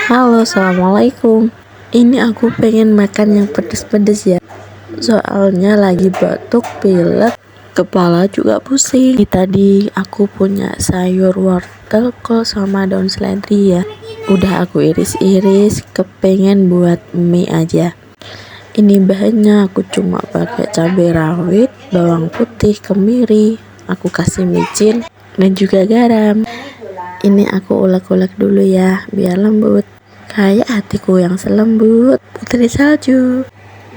Halo, assalamualaikum. Ini aku pengen makan yang pedes-pedes ya. Soalnya lagi batuk, pilek, kepala juga pusing. Tadi aku punya sayur wortel, kol sama daun seledri ya. Udah aku iris-iris, kepengen buat mie aja. Ini bahannya aku cuma pakai cabai rawit, bawang putih, kemiri. Aku kasih micin dan juga garam. Ini aku ulek-ulek dulu ya, biar lembut. Kayak hatiku yang selembut putri salju.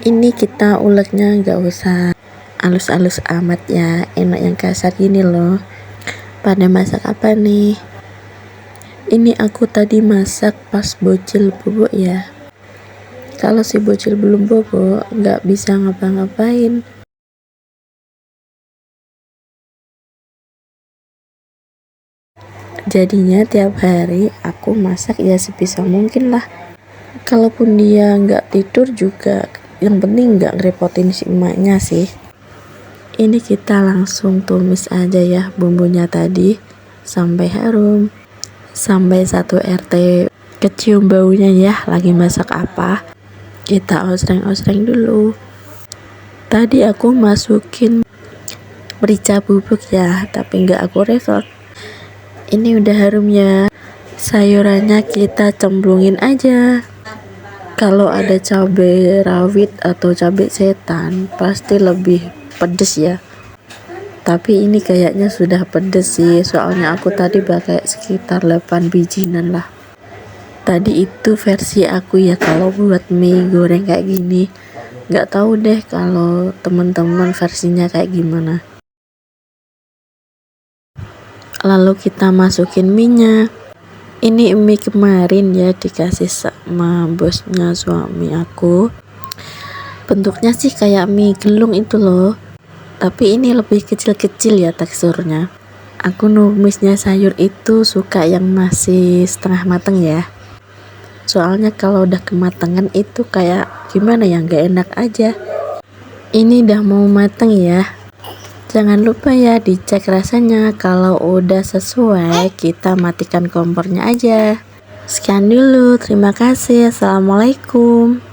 Ini kita uleknya nggak usah halus-halus amat ya, enak yang kasar gini loh. Pada masak apa nih? Ini aku tadi masak pas bocil bubuk ya. Kalau si bocil belum bobo nggak bisa ngapa-ngapain. Jadinya tiap hari aku masak ya sebisa mungkin lah. Kalaupun dia nggak tidur juga, yang penting nggak ngerepotin si emaknya sih. Ini kita langsung tumis aja ya bumbunya tadi sampai harum, sampai satu RT kecium baunya ya. Lagi masak apa, kita osreng-osreng dulu. Tadi aku masukin merica bubuk ya, tapi nggak aku record. Ini udah harum ya, sayurannya kita cemplungin aja. Kalau ada cabai rawit atau cabai setan pasti lebih pedes ya, tapi ini kayaknya sudah pedes sih, soalnya aku tadi pakai sekitar 8 bijinan lah. Tadi itu versi aku ya kalau buat mie goreng kayak gini. Nggak tahu deh kalau teman-teman versinya kayak gimana. Lalu kita masukin minyak. Ini mie kemarin ya, dikasih sama bosnya suami aku. Bentuknya sih kayak mie gelung itu loh, tapi ini lebih kecil-kecil ya teksturnya. Aku numisnya sayur itu suka yang masih setengah mateng ya, soalnya kalau udah kematangan itu kayak gimana ya, nggak enak aja. Ini udah mau mateng ya. Jangan lupa ya dicek rasanya, kalau udah sesuai kita matikan kompornya aja. Sekian dulu, terima kasih, assalamualaikum.